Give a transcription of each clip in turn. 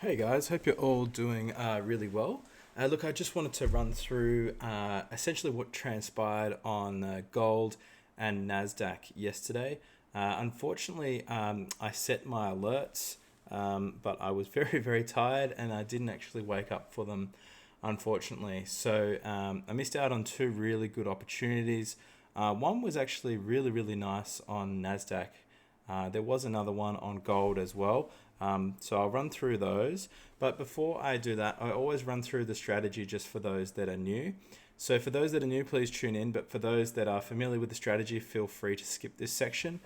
Hey guys, hope you're all doing really well. Look, I just wanted to run through essentially what transpired on gold and Nasdaq yesterday. Unfortunately, I set my alerts, but I was very, very tired and I didn't actually wake up for them, unfortunately. So I missed out on two really good opportunities. One was actually really, really nice on Nasdaq. There was another one on gold as well. So I'll run through those. But before I do that, I always run through the strategy just for those that are new. So for those that are new, please tune in. But for those that are familiar with the strategy, feel free to skip this section,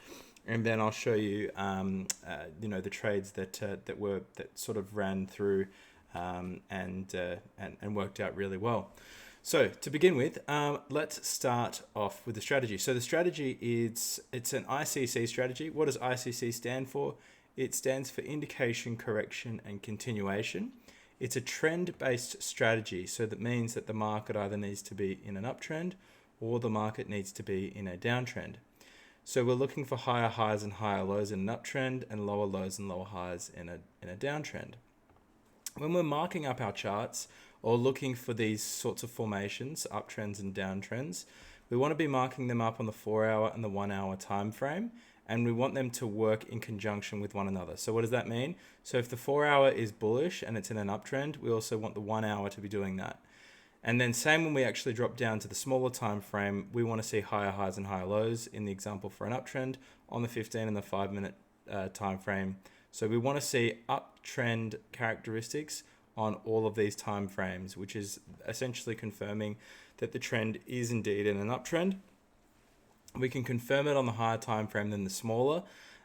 and then I'll show you, the trades that sort of ran through and worked out really well. So to begin with, let's start off with the strategy. So the strategy it's an ICC strategy. What does ICC stand for? It stands for indication, correction, and continuation. It's a trend-based strategy, so that means that the market either needs to be in an uptrend or the market needs to be in a downtrend. So we're looking for higher highs and higher lows in an uptrend and lower lows and lower highs in a downtrend. When we're marking up our charts or looking for these sorts of formations, uptrends and downtrends, we want to be marking them up on the 4-hour and the 1-hour time frame, and we want them to work in conjunction with one another. So what does that mean? So if the 4-hour is bullish and it's in an uptrend, we also want the 1-hour to be doing that. And then same when we actually drop down to the smaller time frame, we want to see higher highs and higher lows in the example for an uptrend on the 15 and the 5-minute time frame. So we want to see uptrend characteristics on all of these time frames, which is essentially confirming that the trend is indeed in an uptrend. We can confirm it on the higher time frame than the smaller.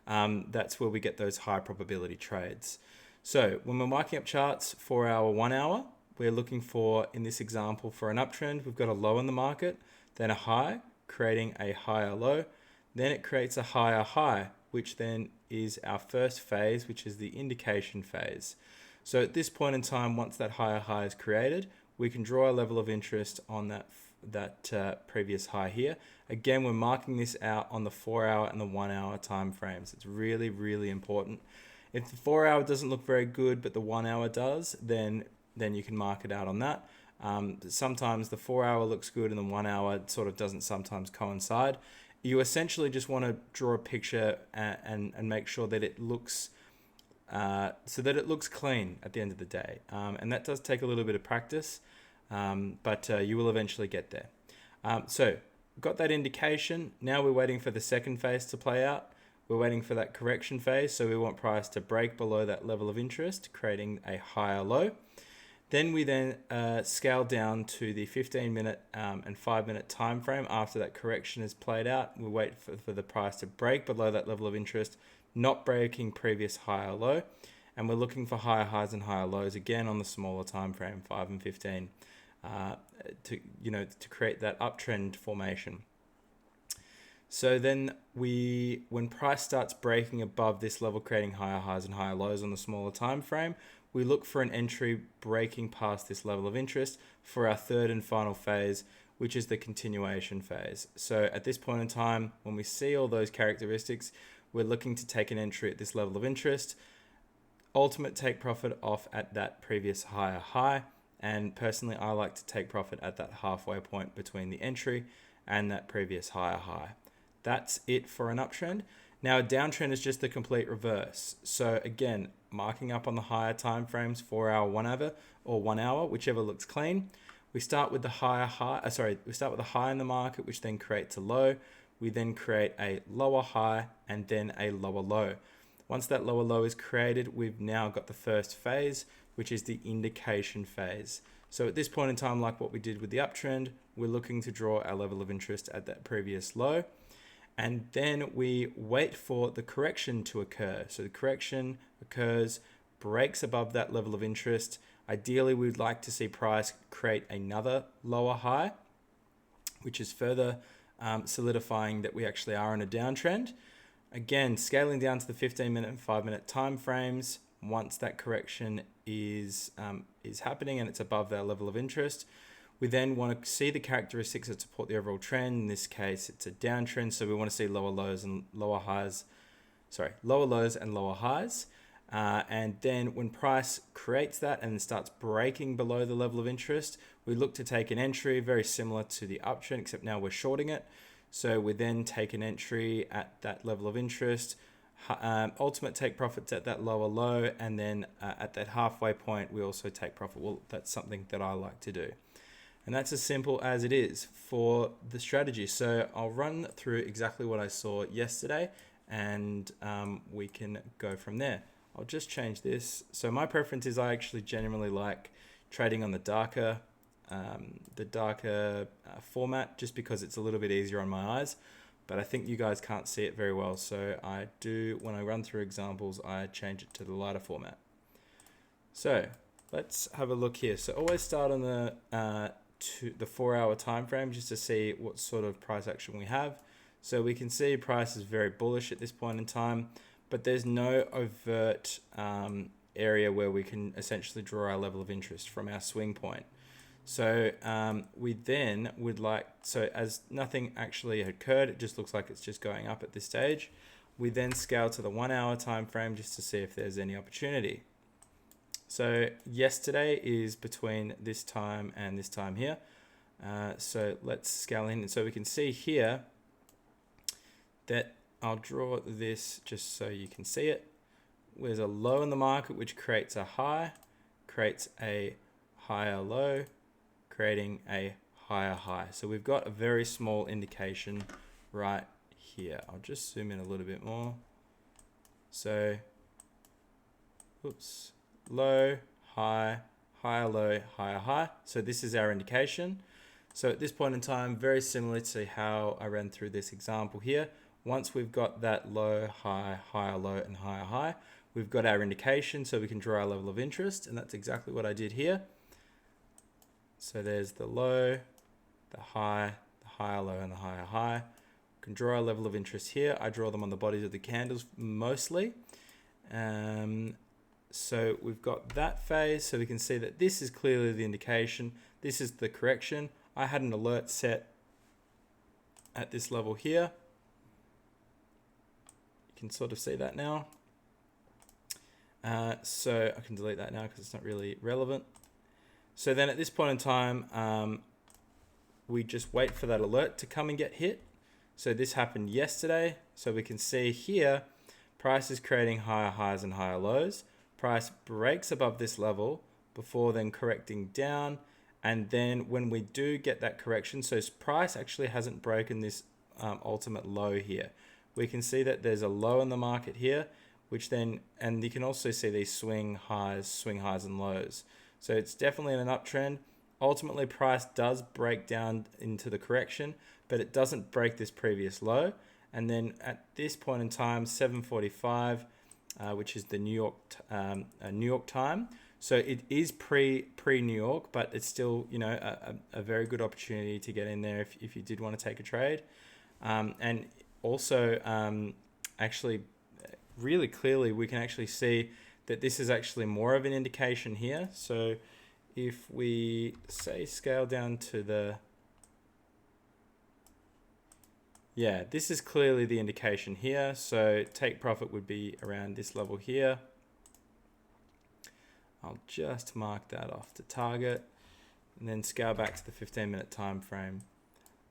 That's where we get those high probability trades. So when we're marking up charts, 4-hour, 1-hour, we're looking for, in this example, for an uptrend, we've got a low in the market, then a high, creating a higher low. Then it creates a higher high, which then is our first phase, which is the indication phase. So at this point in time, once that higher high is created, we can draw a level of interest on that previous high here. Again, we're marking this out on the 4-hour and the 1-hour time frames. It's really, really important. If the 4-hour doesn't look very good, but the 1-hour does, then you can mark it out on that. Sometimes the 4-hour looks good and the 1-hour sort of doesn't sometimes coincide. You essentially just want to draw a picture and make sure that it looks so that it looks clean at the end of the day. And that does take a little bit of practice, but you will eventually get there. So got that indication. Now we're waiting for the second phase to play out. We're waiting for that correction phase. So we want price to break below that level of interest, creating a higher low. Then we scale down to the 15-minute and 5-minute time frame. After that correction is played out, we wait for the price to break below that level of interest, not breaking previous high or low. And we're looking for higher highs and higher lows again on the smaller time frame, 5 and 15, to create that uptrend formation. So then when price starts breaking above this level, creating higher highs and higher lows on the smaller time frame, we look for an entry breaking past this level of interest for our third and final phase, which is the continuation phase. So at this point in time, when we see all those characteristics, we're looking to take an entry at this level of interest, ultimate take profit off at that previous higher high. And personally, I like to take profit at that halfway point between the entry and that previous higher high. That's it for an uptrend. Now a downtrend is just the complete reverse. So again, marking up on the higher time frames, 4-hour, 1-hour, or 1-hour, whichever looks clean. We start with the we start with the high in the market, which then creates a low. We then create a lower high and then a lower low. Once that lower low is created, we've now got the first phase, which is the indication phase. So at this point in time, like what we did with the uptrend, we're looking to draw our level of interest at that previous low. And then we wait for the correction to occur. So the correction occurs, breaks above that level of interest. Ideally, we'd like to see price create another lower high, which is further solidifying that we actually are in a downtrend. Again, scaling down to the 15-minute and 5-minute time frames. Once that correction is happening and it's above that level of interest, we then want to see the characteristics that support the overall trend. In this case, it's a downtrend, so we want to see lower lows and lower highs. Lower lows and lower highs. And then when price creates that and starts breaking below the level of interest, we look to take an entry very similar to the uptrend, except now we're shorting it. So we then take an entry at that level of interest, ultimate take profits at that lower low, and then at that halfway point, we also take profit. Well, that's something that I like to do. And that's as simple as it is for the strategy. So I'll run through exactly what I saw yesterday, and we can go from there. I'll just change this. So my preference is I actually genuinely like trading on the darker format, just because it's a little bit easier on my eyes. But I think you guys can't see it very well. So I do, when I run through examples, I change it to the lighter format. So let's have a look here. So always start on the 4-hour time frame just to see what sort of price action we have. So we can see price is very bullish at this point in time, but there's no overt area where we can essentially draw our level of interest from our swing point. So we then would like, so as nothing actually occurred, it just looks like it's just going up at this stage. We then scale to the 1-hour time frame just to see if there's any opportunity. So yesterday is between this time and this time here. So let's scale in. And so we can see here that I'll draw this just so you can see it. There's a low in the market, which creates a high, creates a higher low, creating a higher high. So we've got a very small indication right here. I'll just zoom in a little bit more. So, oops. Low, high, higher low, higher high. So this is our indication. So at this point in time, very similar to how I ran through this example here. Once we've got that low, high, higher low, and higher high, we've got our indication so we can draw our level of interest, and that's exactly what I did here. So there's the low, the higher low, and the higher high. We can draw our level of interest here. I draw them on the bodies of the candles mostly. So we've got that phase, so we can see that this is clearly the indication. This is the correction. I had an alert set at this level here. You can sort of see that now. So I can delete that now because it's not really relevant. So then at this point in time, we just wait for that alert to come and get hit. So this happened yesterday. So we can see here, price is creating higher highs and higher lows. Price breaks above this level before then correcting down. And then when we do get that correction, so price actually hasn't broken this ultimate low here. We can see that there's a low in the market here, which then, and you can also see these swing highs and lows. So it's definitely in an uptrend. Ultimately, price does break down into the correction, but it doesn't break this previous low. And then at this point in time, 7:45, which is the New York time. So it is pre New York, but it's still, you know, a very good opportunity to get in there if you did want to take a trade. And also, actually, really clearly, we can actually see that this is actually more of an indication here. So if we say scale down to the, yeah, this is clearly the indication here. So take profit would be around this level here. I'll just mark that off to target and then scale back to the 15-minute time frame.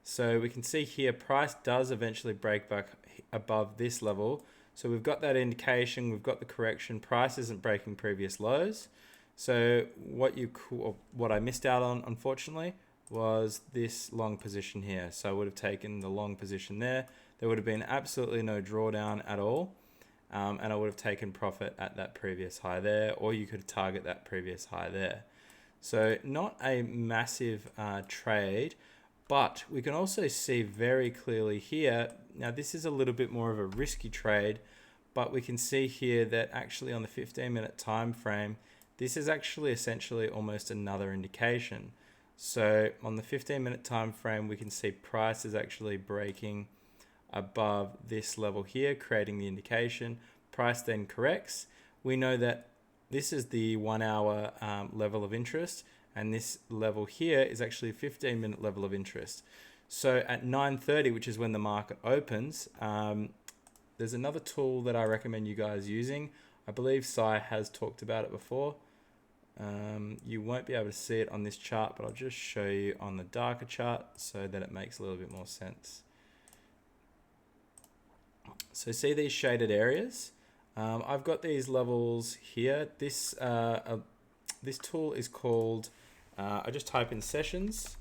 So we can see here price does eventually break back above this level. So we've got that indication, we've got the correction, price isn't breaking previous lows. So what I missed out on, unfortunately, was this long position here. So I would have taken the long position there. There would have been absolutely no drawdown at all. And I would have taken profit at that previous high there, or you could target that previous high there. So not a massive trade, but we can also see very clearly here. Now this is a little bit more of a risky trade, but we can see here that actually on the 15-minute time frame, this is actually essentially almost another indication. So on the 15-minute time frame, we can see price is actually breaking above this level here, creating the indication. Price then corrects. We know that this is the 1 hour level of interest, and this level here is actually a 15-minute level of interest. So at 9:30, which is when the market opens, there's another tool that I recommend you guys using. I believe Sai has talked about it before. You won't be able to see it on this chart, but I'll just show you on the darker chart so that it makes a little bit more sense. So see these shaded areas? I've got these levels here. This tool is called, I just type in sessions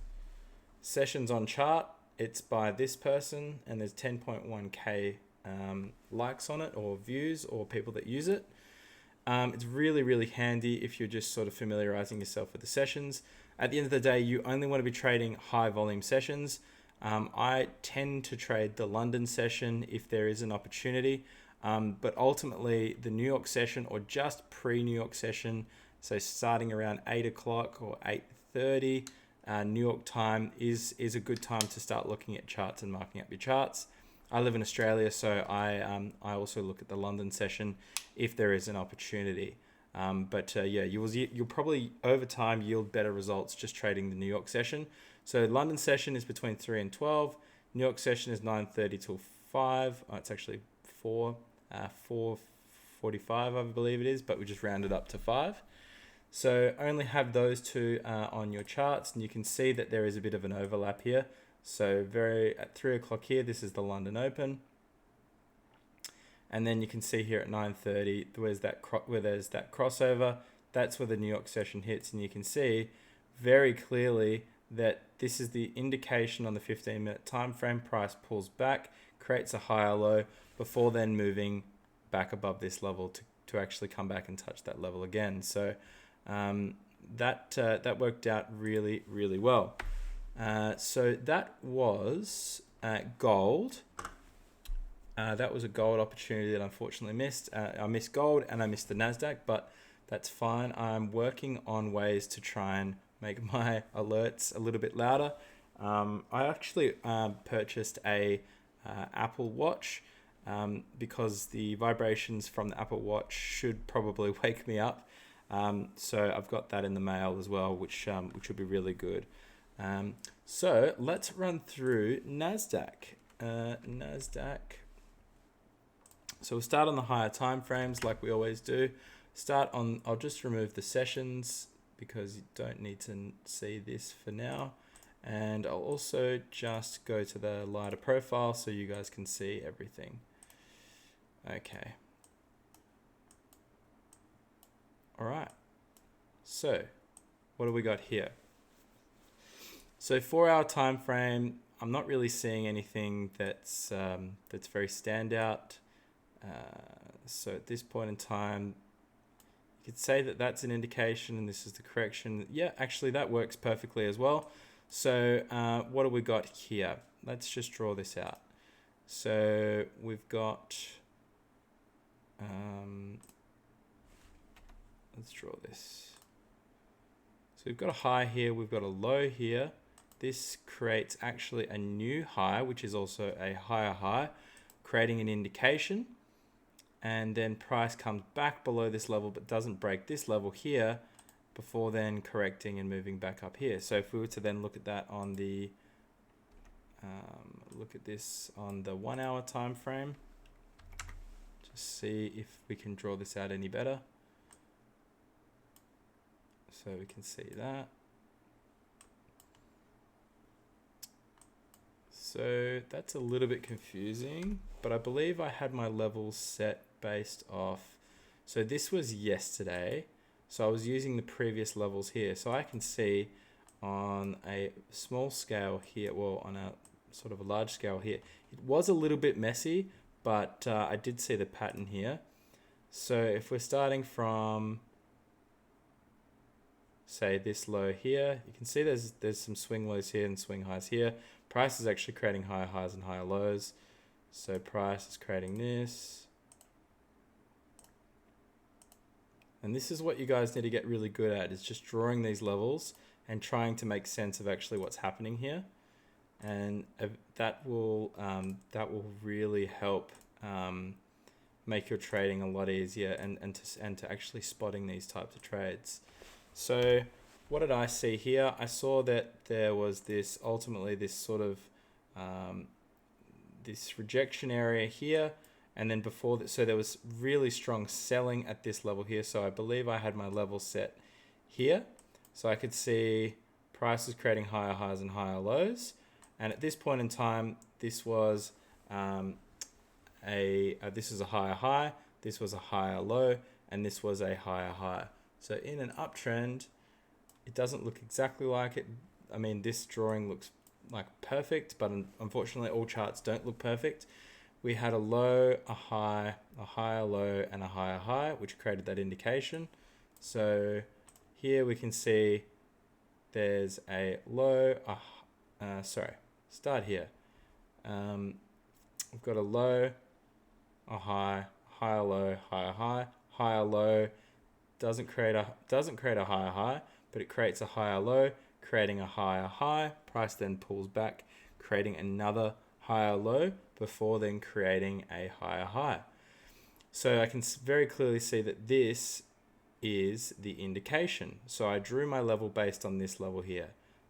on chart. It's by this person and there's 10.1k likes on it, or views, or people that use it. It's really, really handy if you're just sort of familiarizing yourself with the sessions. At the end of the day, you only want to be trading high volume sessions. I tend to trade the London session if there is an opportunity, but ultimately the New York session, or just pre-New York session, so starting around 8 o'clock or 8:30 New York time is a good time to start looking at charts and marking up your charts. I live in Australia, so I also look at the London session if there is an opportunity. Yeah, you'll probably over time yield better results just trading the New York session. So London session is between 3 and 12. New York session is 9:30 till 5. Oh, it's actually 4:45, I believe it is, but we just rounded up to 5. So only have those two on your charts, and you can see that there is a bit of an overlap here. So at 3 o'clock here, this is the London Open. And then you can see here at 9:30, where there's that crossover. That's where the New York session hits, and you can see very clearly that this is the indication on the 15-minute time frame. Price pulls back, creates a higher low before then moving back above this level to actually come back and touch that level again. So that worked out really, really well. So that was gold. That was a gold opportunity that I unfortunately missed. I missed gold and I missed the Nasdaq, but that's fine. I'm working on ways to try and make my alerts a little bit louder. I actually purchased a Apple Watch because the vibrations from the Apple Watch should probably wake me up. So I've got that in the mail as well, which would be really good. So let's run through Nasdaq. So we'll start on the higher time frames like we always do. I'll just remove the sessions because you don't need to see this for now. And I'll also just go to the lighter profile so you guys can see everything. Okay. All right. So what do we got here? So 4-hour time frame, I'm not really seeing anything that's very standout. So at this point in time, you could say that that's an indication and this is the correction. Yeah, actually that works perfectly as well. So what do we got here? Let's just draw this out. So we've got, let's draw this. So we've got a high here, we've got a low here. This creates actually a new high, which is also a higher high, creating an indication. And then price comes back below this level, but doesn't break this level here before then correcting and moving back up here. So if we were to then look at that on the, look at this on the 1-hour time frame, just see if we can draw this out any better. So we can see that. So that's a little bit confusing, but I believe I had my levels set based off. So this was yesterday. So I was using the previous levels here. So I can see on a small scale here, well, on a sort of a large scale here, it was a little bit messy, but I did see the pattern here. So if we're starting from, say, this low here, you can see there's some swing lows here and swing highs here. Price is actually creating higher highs and higher lows. So price is creating this. And this is what you guys need to get really good at, is just drawing these levels and trying to make sense of actually what's happening here. And that will really help make your trading a lot easier and to actually spotting these types of trades. So what did I see here? I saw that there was ultimately this sort of this rejection area here, And then before that, so there was really strong selling at this level here. So I believe I had my level set here. So I could see prices creating higher highs and higher lows. And at this point in time, this was this is a higher high, this was a higher low, and this was a higher high. So in an uptrend, it doesn't look exactly like it. I mean, this drawing looks like perfect, but unfortunately all charts don't look perfect. We had a low, a high, a higher low, and a higher high, which created that indication. So here we can see there's a low, start here. We've got a low, a high, higher low, higher high, higher low. Doesn't create a higher high, but it creates a higher low, creating a higher high. Price then pulls back, creating another higher low before then creating a higher high. So I can very clearly see that this is the indication. So I drew my level based on this level here.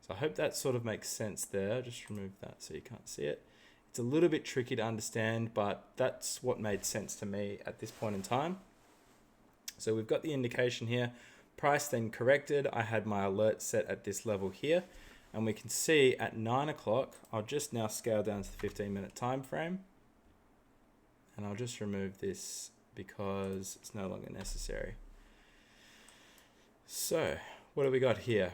So I hope that sort of makes sense there. Just remove that so you can't see it. It's a little bit tricky to understand, but that's what made sense to me at this point in time. So we've got the indication here. Price then corrected. I had my alert set at this level here. And we can see at 9 o'clock, I'll just now scale down to the 15-minute time frame. And I'll just remove this because it's no longer necessary. So what do we got here?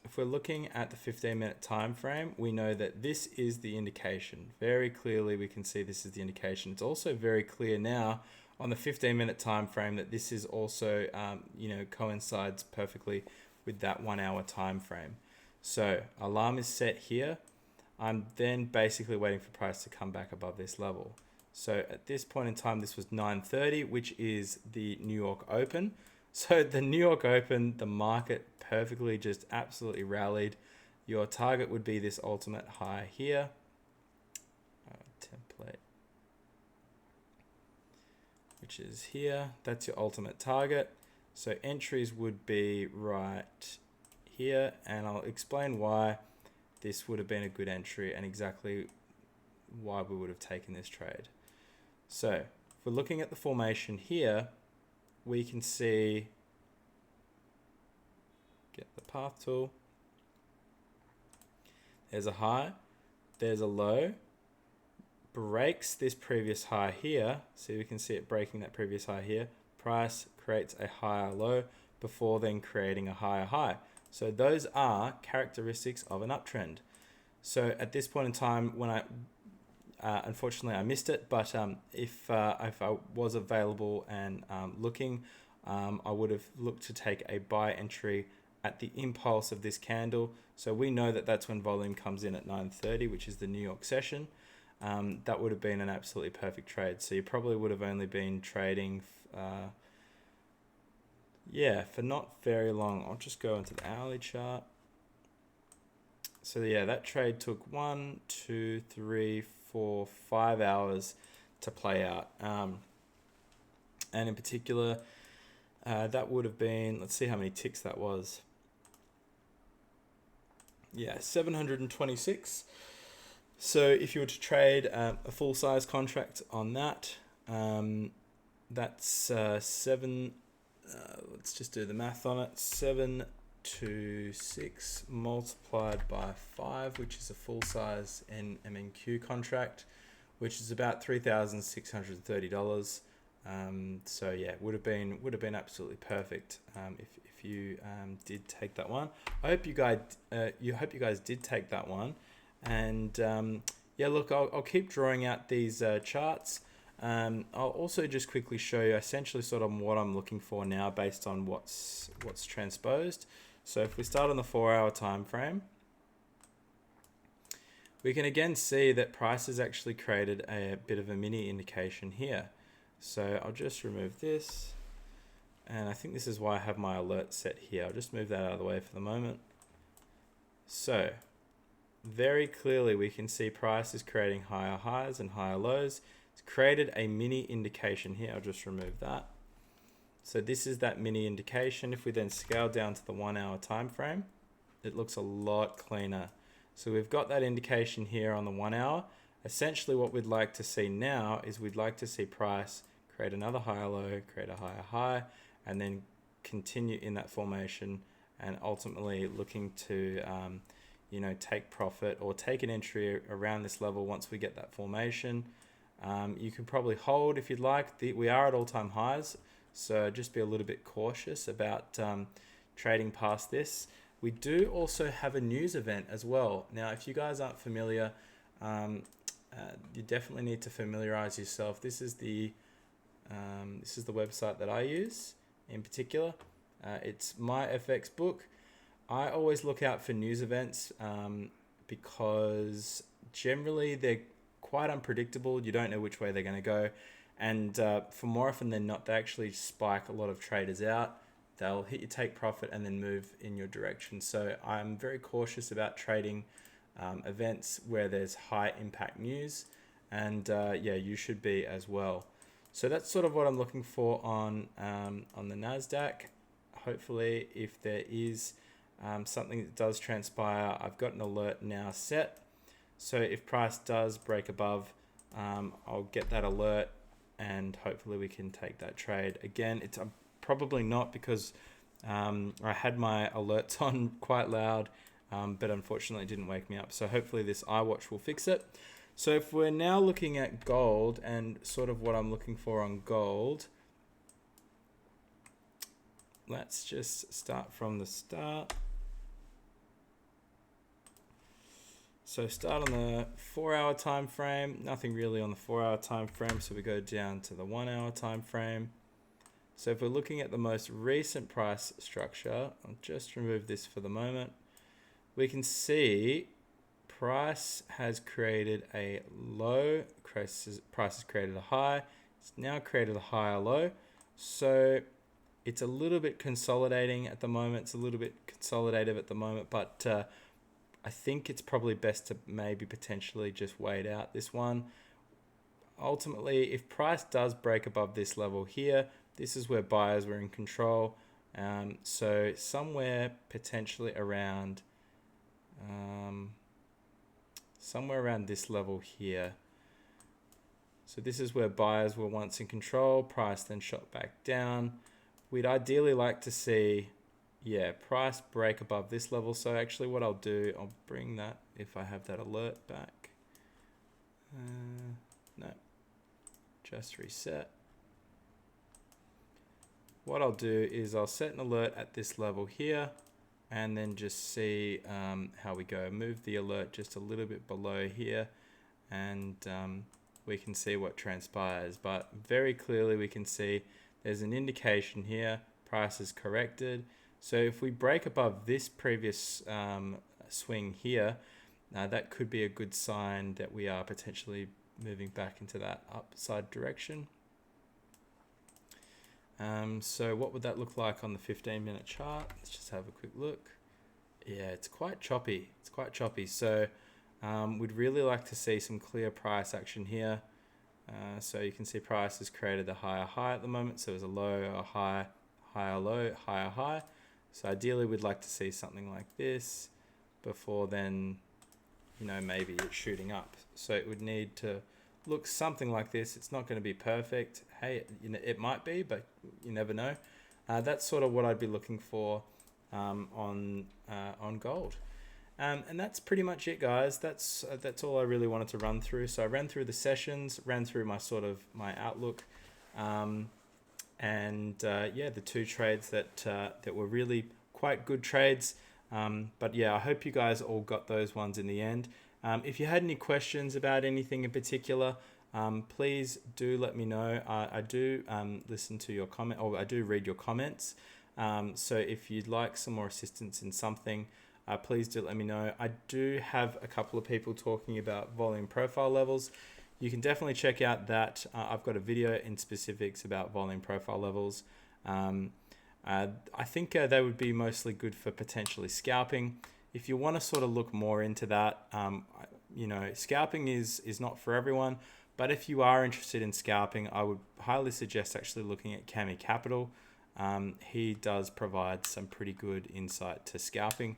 If we're looking at the 15-minute time frame, we know that this is the indication. Very clearly, we can see this is the indication. It's also very clear now on the 15-minute time frame that this is also, coincides perfectly with that 1 hour time frame. So alarm is set here. I'm then basically waiting for price to come back above this level. So at this point in time, this was 9:30, which is the New York Open. So the New York Open, the market perfectly just absolutely rallied. Your target would be this ultimate high here. Template, which is here. That's your ultimate target. So entries would be right here, and I'll explain why this would have been a good entry and exactly why we would have taken this trade. So if we're looking at the formation here, we can see, get the path tool, there's a high, there's a low, breaks this previous high here, so we can see it breaking that previous high here, price creates a higher low before then creating a higher high. So those are characteristics of an uptrend. So at this point in time, when unfortunately I missed it, but if I was available and looking, I would have looked to take a buy entry at the impulse of this candle. So we know that that's when volume comes in at 9:30, which is the New York session. That would have been an absolutely perfect trade. So you probably would have only been trading for not very long. I'll just go into the hourly chart. So yeah, that trade took 1, 2, 3, 4, 5 hours to play out. And in particular, that would have been, let's see how many ticks that was. Yeah, 726. So if you were to trade a full size contract on that, that's 7, let's just do the math on it. 726 multiplied by 5, which is a full size MNQ contract, which is about $3,630. So yeah, would have been absolutely perfect if you did take that one. I hope you guys did take that one, and yeah, look, I'll keep drawing out these charts. I'll also just quickly show you essentially sort of what I'm looking for now based on what's transposed. So if we start on the 4-hour time frame, we can again see that price has actually created a bit of a mini indication here. So I'll just remove this, and I think this is why I have my alert set here. I'll just move that out of the way for the moment. So very clearly we can see price is creating higher highs and higher lows. It's created a mini indication here. I'll just remove that. So this is that mini indication. If we then scale down to the 1-hour time frame, it looks a lot cleaner. So we've got that indication here on the 1 hour. Essentially what we'd like to see now is we'd like to see price create another higher low, create a higher high, and then continue in that formation, and ultimately looking to take profit or take an entry around this level once we get that formation. You can probably hold if you'd like. We are at all-time highs, so just be a little bit cautious about trading past this. We do also have a news event as well. Now, if you guys aren't familiar, you definitely need to familiarize yourself. This is the website that I use in particular. It's my FX book. I always look out for news events because generally they're quite unpredictable. You don't know which way they're going to go. And for more often than not, they actually spike a lot of traders out. They'll hit your take profit and then move in your direction. So I'm very cautious about trading events where there's high impact news. And you should be as well. So that's sort of what I'm looking for on the Nasdaq. Hopefully, if there is something that does transpire, I've got an alert now set. So if price does break above, I'll get that alert, and hopefully we can take that trade. Again, it's probably not because I had my alerts on quite loud, but unfortunately it didn't wake me up. So hopefully this iWatch will fix it. So if we're now looking at gold and sort of what I'm looking for on gold, let's just start from the start. So start on the 4-hour time frame, nothing really on the 4-hour time frame, so we go down to the 1-hour time frame. So if we're looking at the most recent price structure, I'll just remove this for the moment, we can see price has created a low, price has created a high, it's now created a higher low. So it's a little bit consolidating at the moment, it's a little bit consolidative at the moment, but I think it's probably best to maybe potentially just wait out this one. Ultimately, if price does break above this level here, this is where buyers were in control. So somewhere potentially around this level here. So this is where buyers were once in control, price then shot back down. We'd ideally like to see, price break above this level. So actually what I'll do, I'll bring that if I have that alert back. No, just reset. What I'll do is I'll set an alert at this level here and then just see how we go. Move the alert just a little bit below here, and we can see what transpires. But very clearly we can see there's an indication here, price is corrected. So if we break above this previous swing here, that could be a good sign that we are potentially moving back into that upside direction. So what would that look like on the 15-minute chart? Let's just have a quick look. Yeah, it's quite choppy. So we'd really like to see some clear price action here. So you can see price has created a higher high at the moment. So there's a low, a high, higher low, higher high. So ideally we'd like to see something like this before then, maybe it's shooting up. So it would need to look something like this. It's not going to be perfect. Hey, it might be, but you never know. That's sort of what I'd be looking for on gold. And that's pretty much it, guys. That's all I really wanted to run through. So I ran through the sessions, ran through my outlook, the two trades that were really quite good trades. But yeah, I hope you guys all got those ones in the end. If you had any questions about anything in particular, please do let me know. I do listen to your comment, or I do read your comments. So if you'd like some more assistance in something, please do let me know. I do have a couple of people talking about volume profile levels. You can definitely check out that. I've got a video in specifics about volume profile levels. I think they would be mostly good for potentially scalping. If you want to sort of look more into that, scalping is not for everyone, but if you are interested in scalping, I would highly suggest actually looking at Cami Capital. He does provide some pretty good insight to scalping.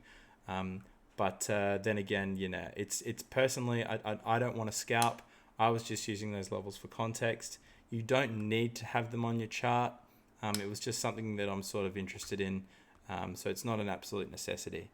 But then again, it's personally, I don't want to scalp. I was just using those levels for context. You don't need to have them on your chart. It was just something that I'm sort of interested in. So it's not an absolute necessity.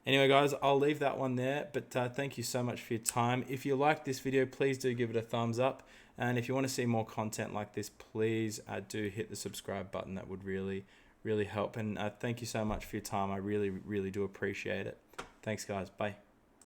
Anyway, guys, I'll leave that one there. But thank you so much for your time. If you like this video, please do give it a thumbs up. And if you want to see more content like this, please do hit the subscribe button. That would really, really help. And thank you so much for your time. I really, really do appreciate it. Thanks, guys. Bye.